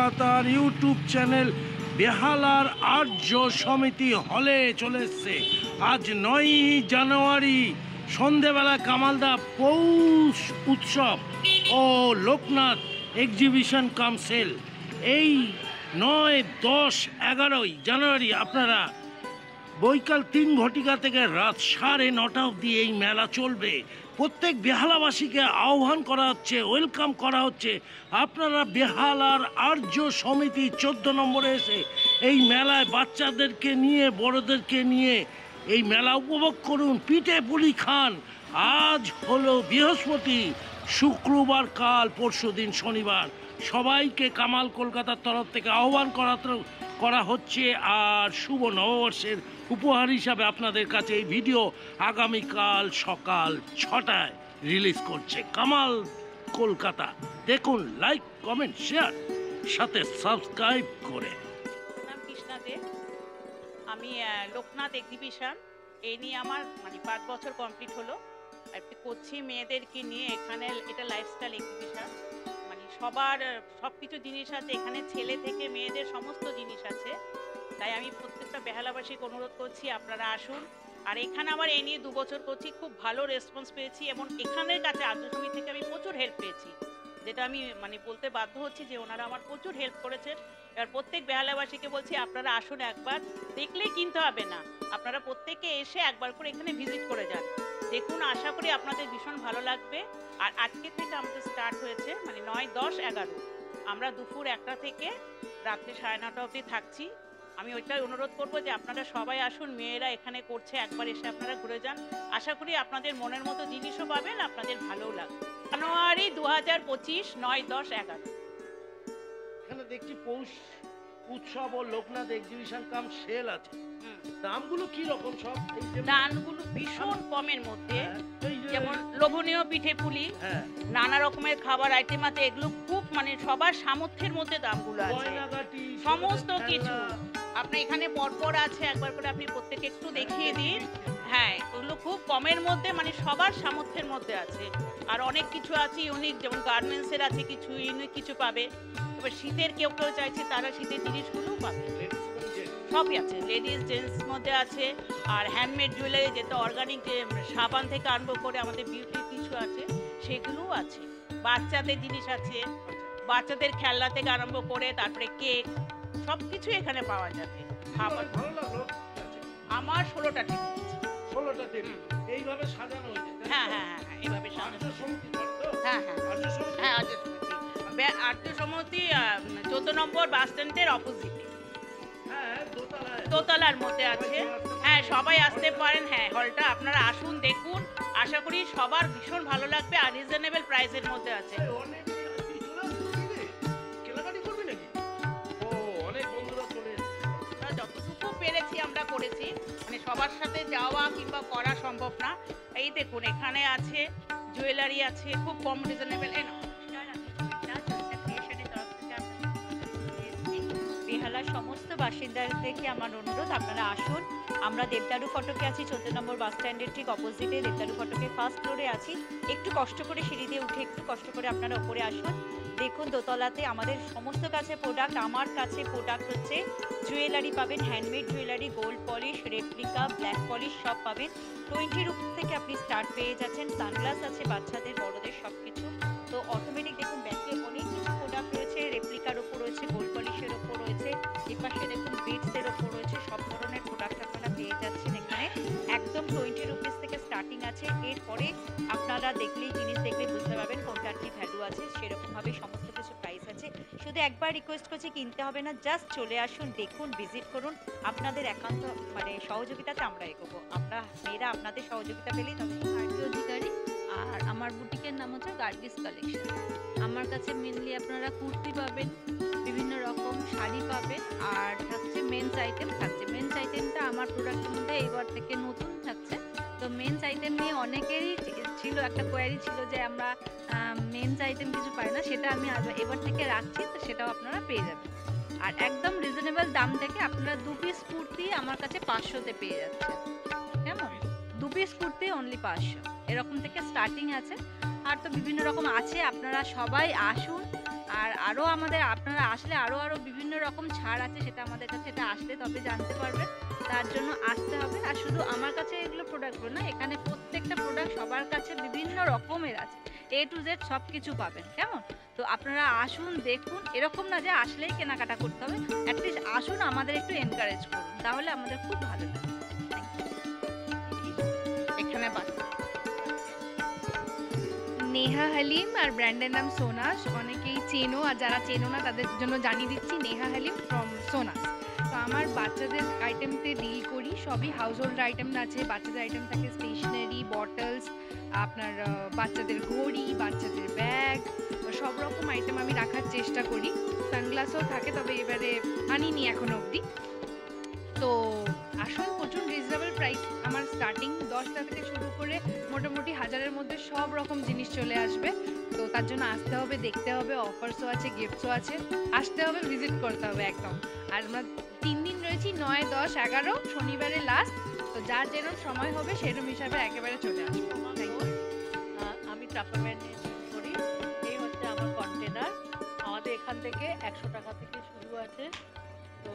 কলকাতার YouTube channel বেহালার আর্য সমিতি হলে চলে এসছে। আজ 9ই জানুয়ারি সন্ধেবেলা কামালদা পৌষ উৎসব ও লোকনাথ এক্সিবিশন কাউন্সিল এই 9, 10, 11 জানুয়ারি আপনারা বৈকাল 3 ঘটিকা থেকে রাত 9:30 অবধি এই মেলা চলবে। প্রত্যেক বেহালাবাসীকে আহ্বান করা হচ্ছে, ওয়েলকাম করা হচ্ছে। আপনারা বেহালার আর্য সমিতি 14 নম্বরে এসে এই মেলায় বাচ্চাদেরকে নিয়ে বড়দেরকে নিয়ে এই মেলা উপভোগ করুন, পিঠে পুলি খান। আজ হলো বৃহস্পতি, শুক্রবার কাল, পরশুদিন শনিবার। সবাইকে কামাল কলকাতার তরফ থেকে আহ্বান করা হচ্ছে। আর শুভ নববর্ষের উপহার হিসাবে আপনাদের কাছে এই ভিডিও আগামীকাল সকাল 6টায় রিলিজ করছে কামাল কলকাতা। দেখুন, লাইক, কমেন্ট, শেয়ার, সাথে সাবস্ক্রাইব করে। নাম কৃষ্ণা দে, আমি লোকনাথ এক্সিবিশন এই নিয়ে আমার 5 বছর কমপ্লিট হলো। একটু করছি মেয়েদেরকে নিয়ে। এখানে এটা লাইফস্টাইল এক্সিবিশন, সবার সব কিছু জিনিস আছে এখানে, ছেলে থেকে মেয়েদের সমস্ত জিনিস আছে। তাই আমি প্রত্যেকটা বেহালাবাসীকে অনুরোধ করছি আপনারা আসুন। আর এখানে আবার এই নিয়ে 2 বছর করছি, খুব ভালো রেসপন্স পেয়েছি এবং এখানের কাছে আর্য সমিতি থেকে আমি প্রচুর হেল্প পেয়েছি, যেটা আমি বলতে বাধ্য হচ্ছি যে ওনারা আমার প্রচুর হেল্প করেছেন। এবার প্রত্যেক বেহালাবাসীকে বলছি আপনারা আসুন, একবার দেখলেই কিনতে হবে না, আপনারা প্রত্যেকে এসে একবার করে এখানে ভিজিট করে যান, দেখুন। আশা করি আপনাদের ভীষণ ভালো লাগবে। আর আজকে থেকে আমাদের স্টার্ট হয়েছে 9, 10, 11 আমরা দুপুর 1টা থেকে রাত্রে 9:30 অবধি থাকছি। আমি ওইটাই অনুরোধ করবো যে আপনারা সবাই আসুন, মেয়েরা এখানে করছে, একবার এসে আপনারা ঘুরে যান। আশা করি আপনাদের মনের মতো জিনিসও পাবেন, আপনাদের ভালোও লাগবে। জানুয়ারি 2025, 9, 10, 11 এখানে দেখছি পৌষ উৎসব ও লোকনাথ এক্সিবিশন কাম সেল আছে। দামগুলো কি রকম? সব দামগুলো ভীষণ কমের মধ্যে, যেমন লোভনীয় পিঠে পুলি, নানা রকমের খাবার আইটেম আছে। এগুলো খুব সবার সামর্থ্যের মধ্যে দামগুলো আছে, সমস্ত কিছু আপনি এখানে পরপর আছে, একবার করে আপনি প্রত্যেকে একটু দেখিয়ে দিন। হ্যাঁ, ওগুলো খুব কমের মধ্যে, সবার সামর্থ্যের মধ্যে আছে। আর অনেক কিছু আছে ইউনিক, যেমন গার্মেন্টসের আছে কিছু ইউনিক কিছু পাবে। এবার শীতের কেউ চাইছে তারা শীতের জিনিসগুলোও পাবে, সবই আছে। লেডিস জেন্টস মধ্যে আছে। আর হ্যান্ডমেড জুয়েলারি, যেটা অর্গানিক, যে সাবান থেকে আরম্ভ করে আমাদের বিউটির কিছু আছে, সেগুলোও আছে। বাচ্চাদের জিনিস আছে, বাচ্চাদের খেলনা থেকে আরম্ভ করে তারপরে কেক, সব কিছু এখানে পাওয়া যাবে। আমার 16টা টেবিল আছে। 16টা টেবিল এইভাবে সাজানো হয়েছে। হ্যাঁ, এইভাবে সাজানো। হ্যাঁ, আর্য সমিতি 14 নম্বর বাস স্ট্যান্ডের অপোজিটে, দোতলার মধ্যে আছে। হ্যাঁ, সবাই আসতে পারেন। হ্যাঁ, হলটা আপনারা আসুন, দেখুন। আশা করি সবার ভীষণ ভালো লাগবে আর রিজনেবল প্রাইসের মধ্যে আছে। যতটুকু পেরেছি আমরা করেছি, সবার সাথে যাওয়া কিংবা করা সম্ভব না। এই দেখুন, এখানে আছে জুয়েলারি আছে, খুব কম রিজনেবল। বেহালার সমস্ত বাসিন্দাদেরকে আমার অনুরোধ, আপনারা আসুন। আমরা দেবদারু ফটকে আছি, 14 নম্বর বাস স্ট্যান্ডের ঠিক অপোজিটে। দেবদারু ফটকে ফার্স্ট ফ্লোরে আছি। একটু কষ্ট করে সিঁড়ি দিয়ে উঠে একটু কষ্ট করে আপনারা উপরে আসুন। দেখুন, দোতলাতে আমাদের সমস্ত কাছে প্রোডাক্ট। আমার কাছে প্রোডাক্ট হচ্ছে জুয়েলারি পাবেন, handmade jewellery, gold polish, replica, black polish সব পাবেন। 20 রুপিস থেকে আপনি স্টার্ট পেয়ে যাচ্ছেন। সানগ্লাস আছে বাচ্চাদের বড়দের সব কিছু। তো অটোমেটিক দেখুন ব্যাকে অনেক কিছু প্রোডাক্ট রয়েছে, রেপ্লিকার ওপর রয়েছে, গোল্ড পলিশের ওপর রয়েছে, এপাশে দেখুন বিটসের ওপর রয়েছে। সব ধরনের প্রোডাক্ট আপনারা পেয়ে যাচ্ছেন এখানে। একদম 20 রুপিস থেকে স্টার্টিং আছে। এরপরে আপনারা দেখলেই, জিনিস দেখলে বুঝতে পারবেন কোনটার কি ভ্যালু আছে। সেরকমভাবে সমস্ত কিছু প্রাইস আছে। শুধু একবার রিকোয়েস্ট করছি, কিনতে হবে না, জাস্ট চলে আসুন, দেখুন, ভিজিট করুন। আপনাদের একান্ত সহযোগিতাতে আমরা এগোবো। আমরা মেয়েরা আপনাদের সহযোগিতা পেলেই তবে। আরতি অধিকারী, আর আমার বুটিকের নাম হচ্ছে গার্গিস কালেকশন। আমার কাছে মেনলি আপনারা কুর্তি পাবেন, বিভিন্ন রকম শাড়ি পাবেন, আর থাকছে মেন্স আইটেম। মেন্স আইটেমটা আমার প্রোডাক্টের মধ্যে এইবার থেকে নতুন থাকছে। তো মেন্স আইটেম নিয়ে অনেকেরই ছিল একটা কোয়ারি ছিল যে আমরা মেন্স আইটেম কিছু পাই না, সেটা আমি এবার থেকে রাখছি। তো সেটাও আপনারা পেয়ে যাবেন। আর একদম রিজনেবল দাম থেকে আপনারা 2 পিস কুর্তি আমার কাছে 500তে পেয়ে যাচ্ছেন। কেমন? 2 পিস কুর্তি অনলি 500, এরকম থেকে স্টার্টিং আছে। আর তো বিভিন্ন রকম আছে, আপনারা সবাই আসুন। আর আরও আমাদের আপনারা আসলে আরও বিভিন্ন রকম ছাড় আছে, সেটা আমাদের কাছে এটা আসলে তবে জানতে পারবেন। তার জন্য আসতে হবে। আর শুধু আমার কাছে এগুলো প্রোডাক্টগুলো না, এখানে প্রত্যেকটা প্রোডাক্ট সবার কাছে বিভিন্ন রকমের আছে, A to Z সব কিছু পাবেন। কেমন? তো আপনারা আসুন, দেখুন, এরকম না যে আসলেই কেনাকাটা করতে হবে, অ্যাটলিস্ট আসুন, আমাদের একটু এনকারেজ করুন, তাহলে আমাদের খুব ভালো লাগে। এখানে নেহা হালিম আর ব্র্যান্ডের নাম সোনাস। অনেকেই চেনো, আর যারা চেনো না তাদের জন্য জানিয়ে দিচ্ছি, নেহা হালিম ফ্রম সোনাস। তো আমার বাচ্চাদের আইটেমতে ডিল করি, সবই হাউস হোল্ড আইটেম আছে। বাচ্চাদের আইটেম থাকে স্টেশনারি, বটলস, আপনার বাচ্চাদের ঘড়ি, বাচ্চাদের ব্যাগ, সব রকম আইটেম আমি রাখার চেষ্টা করি। সানগ্লাসও থাকে, তবে এবারে আনিনি এখনো অবধি। তো আসল প্রচুর রিজনেবল প্রাইস। আমার স্টার্টিং 10 টাকা থেকে শুরু করে মোটামুটি 1000-এর মধ্যে সব রকম জিনিস চলে আসবে। তো তার জন্য আসতে হবে, দেখতে হবে, অফার্সও আছে, গিফটসও আছে, আসতে হবে, ভিজিট করতে হবে একদম। আর আমরা 3 দিন রয়েছি, 9, 10, 11, শনিবারে লাস্ট। তো যার যেরকম সময় হবে সেরকম হিসাবে একেবারে চলে আসবো। Thank you. আমি ট্রাপারম্যান করি। এই হচ্ছে আমার কন্টেনার। আমাদের এখান থেকে 100 টাকা থেকে শুরু আছে। তো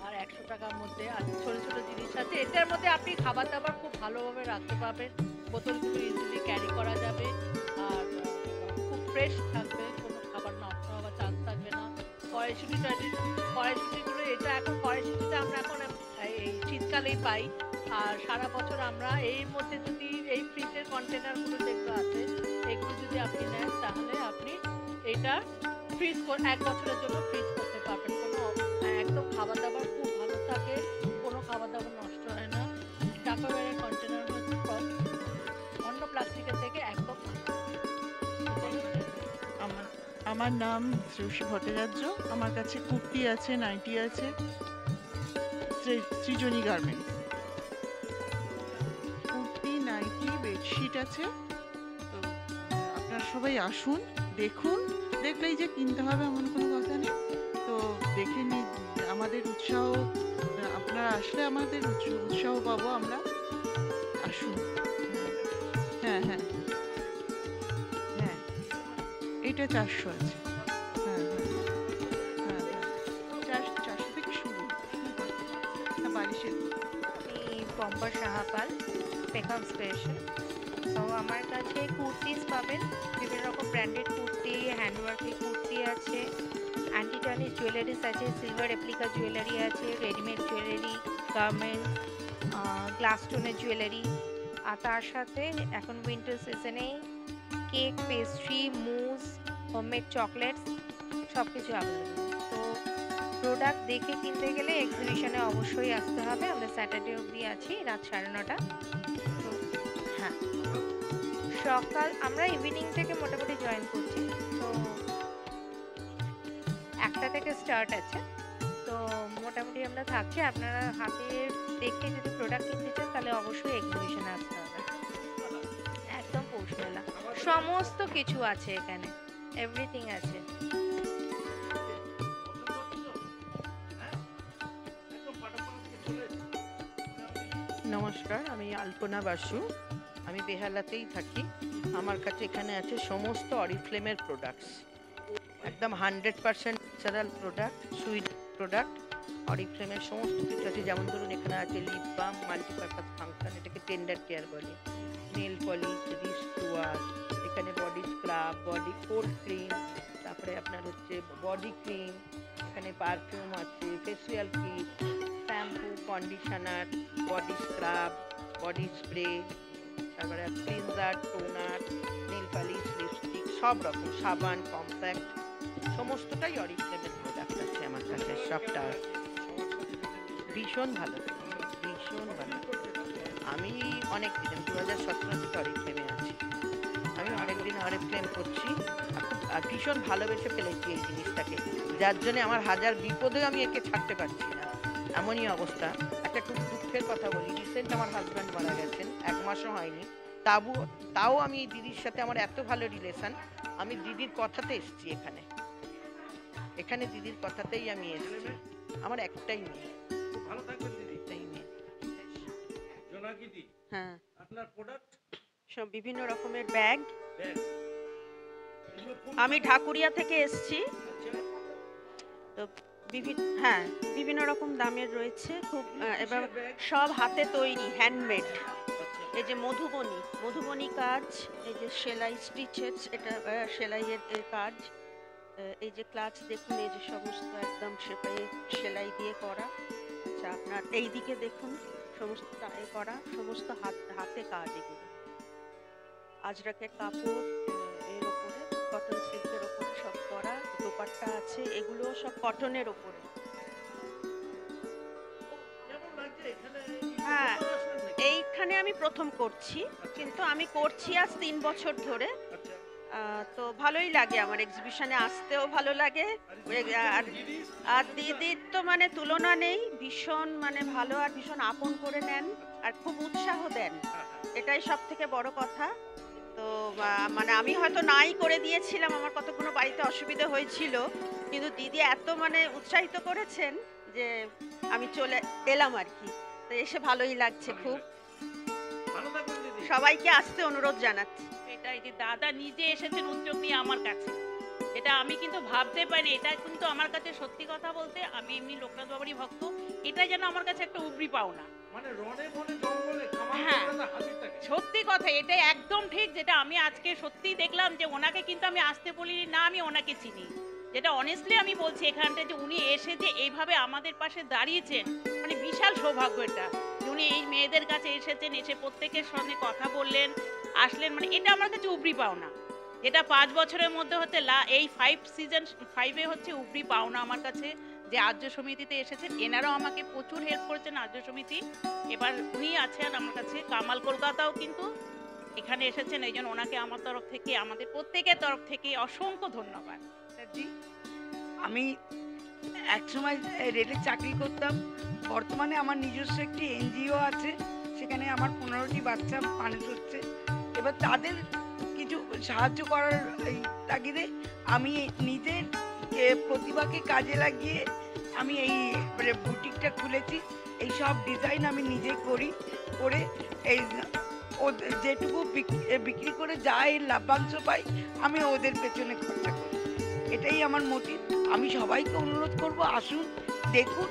আর 100 টাকার মধ্যে আর ছোটো ছোটো জিনিস আছে। এটার মধ্যে আপনি খাবার দাবার খুব ভালোভাবে রাখতে পারবেন। বোতলগুলো ইজিলি ক্যারি করা যাবে, আর খুব ফ্রেশ থাকবে, কোনো খাবার নষ্ট হওয়ার চান্স থাকবে না। কড়াইশুঁটিগুলো এটা এখন কড়াইশুঁটিটা আমরা এখন এই শীতকালেই পাই। আর সারা বছর আমরা এর মধ্যে যদি এই ফ্রিজের কন্টেনারগুলো যেগুলো আছে এগুলো যদি আপনি নেন, তাহলে আপনি এটা ফ্রিজ 1 বছরের জন্য ফ্রিজ করতে পারবেন। কোনো একদম খাবার দাবার খুব ভালো থাকে, কোনো খাবার দাবার নষ্ট হয় না। টাপারওয়্যারের কন্টেনার হচ্ছে অন্য প্লাস্টিকের থেকে একদম আমার নাম শ্রেয়সী ভট্টাচার্য। আমার কাছে কুর্তি আছে, নাইটি আছে, সৃজনী গার্মেন্টস। কুর্তি, নাইটি, বেডশিট আছে। তো আপনারা সবাই আসুন, দেখুন, দেখলেই যে কিনতে হবে এমন কোনো কথা নেই। তো দেখে আমাদের উৎসাহ, আপনারা আসলে আমাদের উৎসাহ পাবো আমরা। আসুন। হ্যাঁ হ্যাঁ হ্যাঁ, এটা 400 আছে। হ্যাঁ হ্যাঁ হ্যাঁ, 400 থেকে শুরু। বালিশের আমি পম্পা সাহাপাল, পেকম স্পেশাল। তো আমার কাছে কুর্তিস পাবেন, বিভিন্ন রকম ব্র্যান্ডেড কুর্তি, হ্যান্ডওয়ার্কের কুর্তি আছে, অ্যান্টিটানিস জুয়েলারিস আছে, সিলভার রেপ্লিকা জুয়েলারি আছে, রেডিমেড জুয়েলারি, গার্মেন্টস, গ্লাস স্টোনের জুয়েলারি। আর তার সাথে এখন উইন্টার সিজনে কেক, পেস্ট্রি, মুজ, হোমমেড চকলেটস সব কিছু অ্যাভেলেবল। তো প্রোডাক্ট দেখে কিনতে গেলে এক্সিবিশনে অবশ্যই আসতে হবে। আমরা স্যাটারডে অবধি আছি, রাত 9:30। তো হ্যাঁ, সকাল আমরা ইভিনিং থেকে মোটামুটি জয়েন করছি। তো 1টা থেকে স্টার্ট আছে। তো মোটামুটি আমরা থাকছি। আপনারা হাতে দেখে যদি প্রোডাক্ট কিনতে চান তাহলে অবশ্যই এক্সিবিশনে আসতে হবে। একদম পৌষ মেলা, সমস্ত কিছু আছে এখানে, এভরিথিং আছে। নমস্কার, আমি আলপনা বাসু। আমি বেহালাতেই থাকি। আমার কাছে এখানে আছে সমস্ত অরিফ্লেমের প্রোডাক্টস, একদম 100% ন্যাচারাল প্রোডাক্ট, সুইট প্রোডাক্ট। অরিফ্লেমের সমস্ত কিছু আছে। যেমন ধরুন এখানে আছে লিপ বাম, মাল্টিপারপাস ফাংশন, এটাকে টেন্ডার কেয়ার বলে, নেল পলিশ, রিস্ট ওয়াশ, এখানে body scrub, body cold cream, তারপরে আপনার হচ্ছে বডি ক্রিম, এখানে পারফিউম আছে, facial kit, shampoo, conditioner, body scrub, body spray, তারপরে cleanser, toner, nail polish, lipstick, সব রকম সাবান, কম্প্যাক্ট, সমস্তটাই অরিফ্লেমের প্রোডাক্ট আছে আমার কাছে। সবটা ভীষণ ভালো, ভীষণ ভালো। আমি অনেক দিন 2017 থেকে অরিফ্লেমে আছি। আমি অনেকদিন অরিফ্লেম করছি, আর ভীষণ ভালোবেসে ফেলেছি এই জিনিসটাকে, যার জন্য আমার হাজার বিপদে আমি একে ছাড়তে পারছি না, এমনই অবস্থা। একটা খুব দুঃখের কথা বলি, রিসেন্ট আমার হাজব্যান্ড মারা গেছেন, 1 মাসও হয়নি। তাও আমি এই দিদির সাথে আমার এত ভালো রিলেশন, আমি দিদির কথাতে এসেছি এখানে দিদির কথাতেই আমি এসেছি। আমার একটাই মেয়ে, খুব ভালো থাকবেন দিদি। একটাই মেয়ে। জোনাকি দি, হ্যাঁ, আপনার প্রোডাক্ট সব বিভিন্ন রকমের ব্যাগ, ব্যাগ আমি ঢাকুরিয়া থেকে এসেছি। তো বিভিন্ন রকম দামের রয়েছে, খুব এবার সব হাতে তৈরি, হ্যান্ডমেড। এই যে মধুবনী কাজ, এই যে সেলাই স্টিচেস, এটা সেলাইয়ের কাজ। এই যে ক্লাচ দেখুন, এই যে সমস্ত একদম সেলাই দিয়ে করা। আচ্ছা, আপনার এই দিকে দেখুন, সমস্ত টাই করা, সমস্ত হাতে কাজ। এগুলো আজরাকের কাপড়, এর ওপরে কটন সিল্কের ওপরে সব করা। দোপাট্টা আছে, এগুলো সব কটনের ওপরে। হ্যাঁ, এইখানে আমি প্রথম করছি, কিন্তু আমি করছি আজ 3 বছর ধরে। তো ভালোই লাগে, আমার এক্সিবিশনে আসতেও ভালো লাগে। আর দিদির তো মানে তুলনা নেই, ভীষণ মানে ভালো, আর ভীষণ আপন করে নেন, আর খুব উৎসাহ দেন, এটাই সব থেকে বড় কথা। তো মানে আমি হয়তো নাই করে দিয়েছিলাম, আমার কতগুলো বাড়িতে অসুবিধা হয়েছিল, কিন্তু দিদি এত মানে উৎসাহিত করেছেন যে আমি চলে এলাম আর কি। তো এসে ভালোই লাগছে খুব। সবাইকে আসতে অনুরোধ জানাচ্ছি। এটাই যে দাদা নিজে এসেছেন উদ্যোগ নিয়ে আমার কাছে, এটা আমি কিন্তু ভাবতে পারিনি। এটা কিন্তু আমার কাছে সত্যি কথা বলতে, আমি এমনি লোকনাথ বাবারই ভক্ত, এটা যেন আমার কাছে একটা উপরি পাওনা। হ্যাঁ, সত্যি কথা, এটা একদম ঠিক, যেটা আমি আজকে সত্যি দেখলাম যে ওনাকে কিন্তু আমি আসতে বলিনি না, আমি ওনাকে চিনি, যেটা অনেস্টলি আমি বলছি এখানটা, যে উনি এসে যে এইভাবে আমাদের পাশে দাঁড়িয়েছেন, মানে বিশাল সৌভাগ্য এটা, যে উনি এই মেয়েদের কাছে এসেছেন, এসে প্রত্যেকের সঙ্গে কথা বললেন, আসলেন, মানে এটা আমার কাছে উপরি পাওনা। যেটা 5 বছরের মধ্যে হচ্ছে এই 5 হচ্ছে উপরি পাওনা আমার কাছে, যে আর্য সমিতিতে এসেছেন। এনারাও আমাকে প্রচুর হেল্প করেছেন, আর্য সমিতি। এবার উনি আছেন আমার কাছে, কামাল কলকাতাও কিন্তু এখানে এসেছেন, এই জন্য ওনাকে আমার তরফ থেকে, আমাদের প্রত্যেকের তরফ থেকে অসংখ্য ধন্যবাদ। আমি একসময় রেলে চাকরি করতাম, বর্তমানে আমার নিজস্ব একটি এনজিও আছে, সেখানে আমার 15টি বাচ্চা মানুষ হচ্ছে। এবার তাদের কিছু সাহায্য করার এই তাগিদে আমি নিজের প্রতিভাকে কাজে লাগিয়ে আমি এই বুটিকটা খুলেছি। এই সব ডিজাইন আমি নিজে করি, করে এই যেটুকু বিক্রি করে যা এর লাভ্যাংশ পাই আমি ওদের পেছনে খরচা করি। এটাই আমার মোটিভ। আমি সবাইকে অনুরোধ করব, আসুন, দেখুন,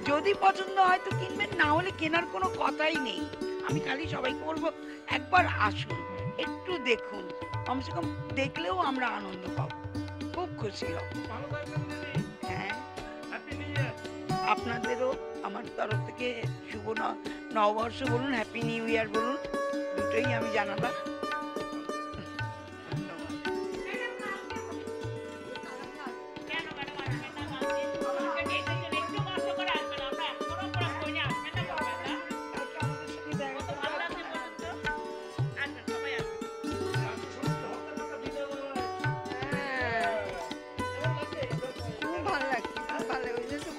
যদি পছন্দ হয় তো কিনবেন, না হলে কেনার কোনো কথাই নেই। আমি খালি সবাইকে বলবো, একবার আসুন, একটু দেখুন, কমসে কম দেখলেও আমরা আনন্দ পাবো, খুব খুশি হব। হ্যাঁ, আপনাদেরও আমার তরফ থেকে শুভ নববর্ষ বলুন, হ্যাপি নিউ ইয়ার বলুন, দুটোই আমি জানালাম।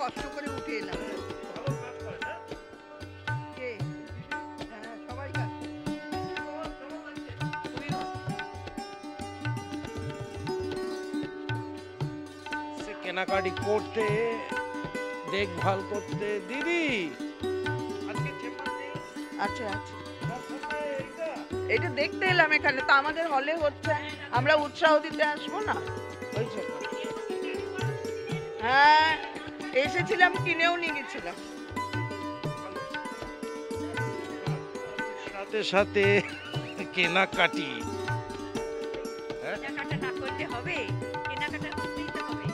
কষ্ট করে উঠে এলাম। কেনাকাটি করতে, দেখভাল করতে। দিদি আচ্ছা আচ্ছা, এটা দেখতে এলাম এখানে, তো আমাদের হলে হচ্ছে, আমরা উৎসাহ দিতে আসবো না, ওই জন্য। হ্যাঁ, এসেছিলাম, কিনেও নিয়ে গেছিলাম। সাথে সাথে কেনাকাটি, কেনাকাটা না করলে হবে, কেনাকাটা করতেই তো হবে।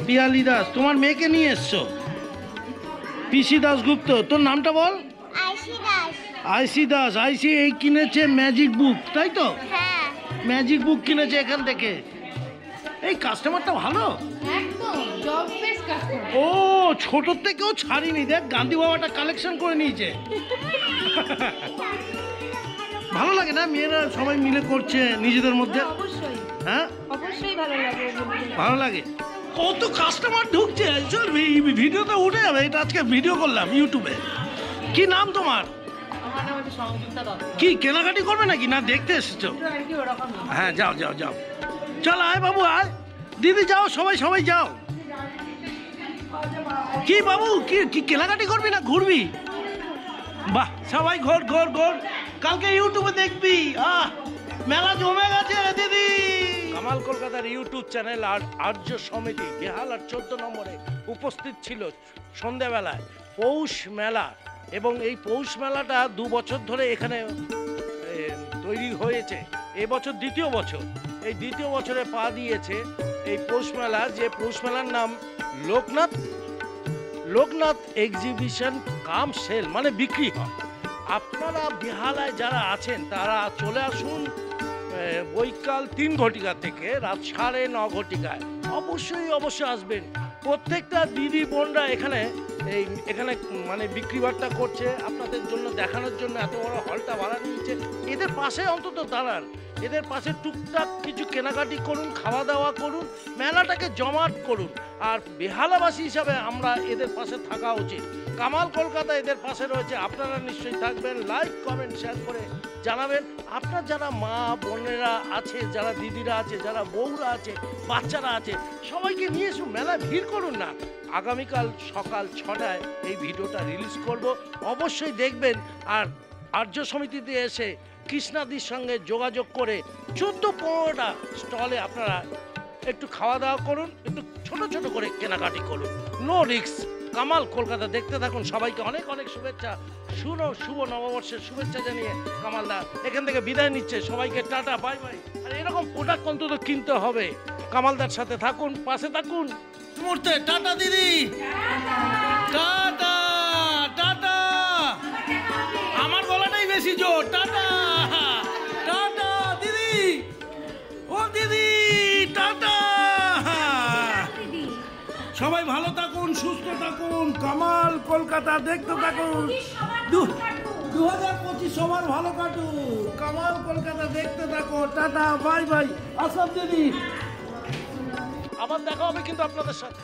পিয়ালি দাস, তোমার মেয়েকে নিয়ে এসছো? পিসি দাশগুপ্ত, তোর নামটা বল। আইসি দাস। আইসি এই কিনেছে ম্যাজিক বুক, তাই তো? ম্যাজিক বুক কিনেছে এখান থেকে। এই কাস্টমারটা ভালো, ও ছোট থেকেও ছাড়িনি, দেখ গান্ধী বাবাটা কালেকশন করে নিয়েছে। ভালো লাগে না মেয়েরা সবাই মিলে করছে নিজেদের মধ্যে? হ্যাঁ, অবশ্যই ভালো লাগে। ভালো লাগে। কত কাস্টমার ঢুকছে, চল ভিডিওতে উঠে যাবে, এটা আজকে ভিডিও করলাম ইউটিউবে। কি নাম তোমার? কি কেনাকাটি করবে নাকি, না দেখতে এসেছো? হ্যাঁ, যাও যাও যাও, চল আয় বাবু আয়, দিদি যাও, সবাই সবাই যাও। কি বাবু, কি কেনাকাটি করবি না ঘুরবি? বাহ, সবাই ঘোর ঘোর ঘোর, কালকে ইউটিউবে দেখবি। মেলা জমে গেছে দিদি। কামাল কলকাতার ইউটিউব চ্যানেল আর আর্য সমিতি বেহালার 14 নম্বরে উপস্থিত ছিল সন্ধ্যাবেলায় পৌষ মেলা, এবং এই পৌষ মেলাটা 2 বছর ধরে এখানে তৈরি হয়েছে। এবছর দ্বিতীয় বছর, এই দ্বিতীয় বছরে পা দিয়েছে এই পৌষ মেলা, যে পৌষ মেলার নাম লোকনাথ এক্সিবিশন কাম সেল, মানে বিক্রি হয়। আপনারা বেহালায় যারা আছেন তারা চলে আসুন বৈকাল 3 ঘটিকা থেকে রাত 9:30 ঘটিকায়। অবশ্যই আসবেন। প্রত্যেকটা দিদি বোনরা এখানে মানে বিক্রি বাট্টা করছে আপনাদের জন্য, দেখানোর জন্য এত বড় হলটা ভাড়া নিয়েছে। এদের পাশে অন্তত দাঁড়ান, এদের পাশে টুকটাক কিছু কেনাকাটি করুন, খাওয়া দাওয়া করুন, মেলাটাকে জমাট করুন। আর বেহালাবাসী হিসাবে আমরা এদের পাশে থাকা উচিত। কামাল কলকাতা এদের পাশে রয়েছে, আপনারা নিশ্চয়ই থাকবেন। লাইক কমেন্ট শেয়ার করে জানাবেন। আপনার যারা মা বোনেরা আছে, যারা দিদিরা আছে, যারা বউরা আছে, বাচ্চারা আছে, সবাইকে নিয়ে এসে মেলায় ভিড় করুন না। আগামীকাল সকাল 6টায় এই ভিডিওটা রিলিজ করব, অবশ্যই দেখবেন। আর আর্য সমিতিতে এসে কৃষ্ণাদির সঙ্গে যোগাযোগ করে 14-15টা স্টলে আপনারা একটু খাওয়া দাওয়া করুন, একটু ছোট ছোট করে কেনাকাটি করুন। No risk. কামাল কলকাতা দেখতে থাকুন। সবাইকে অনেক অনেক শুভেচ্ছা, শুভ নববর্ষের শুভেচ্ছা জানিয়ে কামালদা এখান থেকে বিদায় নিচ্ছে। সবাইকে টাটা, বাই বাই। আর এরকম প্রোডাক্ট অন্তত কিনতে হবে। কামালদার সাথে থাকুন, পাশে থাকুন। মুহূর্তে টাটা দিদি, টাটা টাটা। আমার গলাটাই বেশি জোর। টাটা টাটা দিদি, ও দিদি টাটা। সবাই ভালো থাকুন, সুস্থ থাকুন। কামাল কলকাতা দেখতে থাকুন। 2025 সবার ভালো কাটুক। কামাল কলকাতা দেখতে থাকো। Tata, bye bye. আসব দিদি, আবার দেখা হবে কিন্তু আপনাদের সাথে।